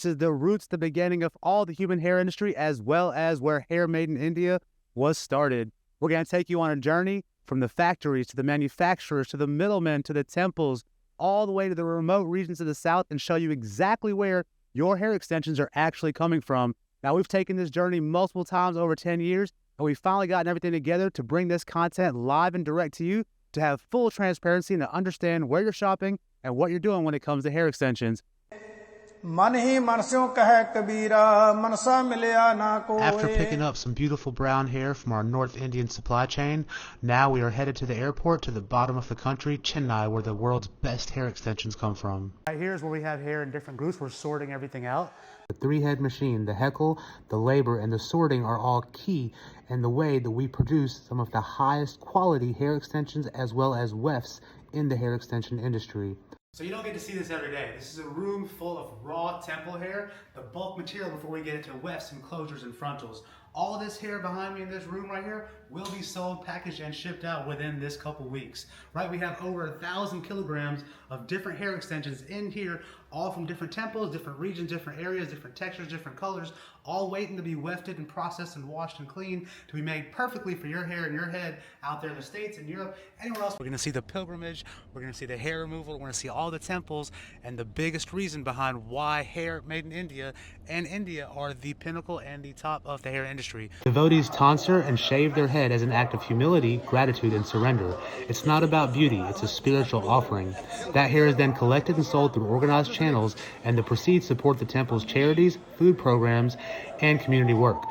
This is the roots, the beginning of all the human hair industry, as well as where hair made in India was started. We're going to take you on a journey from the factories to the manufacturers to the middlemen to the temples, all the way to the remote regions of the South, and show you exactly where your hair extensions are actually coming from. Now, we've taken this journey multiple times over 10 years, and we've finally gotten everything together to bring this content live and direct to you to have full transparency and to understand where you're shopping and what you're doing when it comes to hair extensions. After picking up some beautiful brown hair from our North Indian supply chain, now we are headed to the airport to the bottom of the country, Chennai, where the world's best hair extensions come from. Right here is where we have hair in different groups. We're sorting everything out. The three-head machine, the heckle, the labor, and the sorting are all key in the way that we produce some of the highest quality hair extensions as well as wefts in the hair extension industry. So you don't get to see this every day. This is a room full of raw temple hair, the bulk material before we get into wefts and closures and frontals. All this hair behind me in this room right here will be sold, packaged, and shipped out within this couple weeks. Right, we have over 1,000 kilograms of different hair extensions in here, all from different temples, different regions, different areas, different textures, different colors, all waiting to be wefted and processed and washed and cleaned to be made perfectly for your hair and your head out there in the States and Europe, anywhere else. We're gonna see the pilgrimage, we're gonna see the hair removal, we're gonna see all the temples, and the biggest reason behind why hair made in India and India are the pinnacle and the top of the hair industry. Devotees tonsure and shave their head as an act of humility, gratitude, and surrender. It's not about beauty, it's a spiritual offering. That hair is then collected and sold through organized channels, and the proceeds support the temple's charities, food programs, and community work.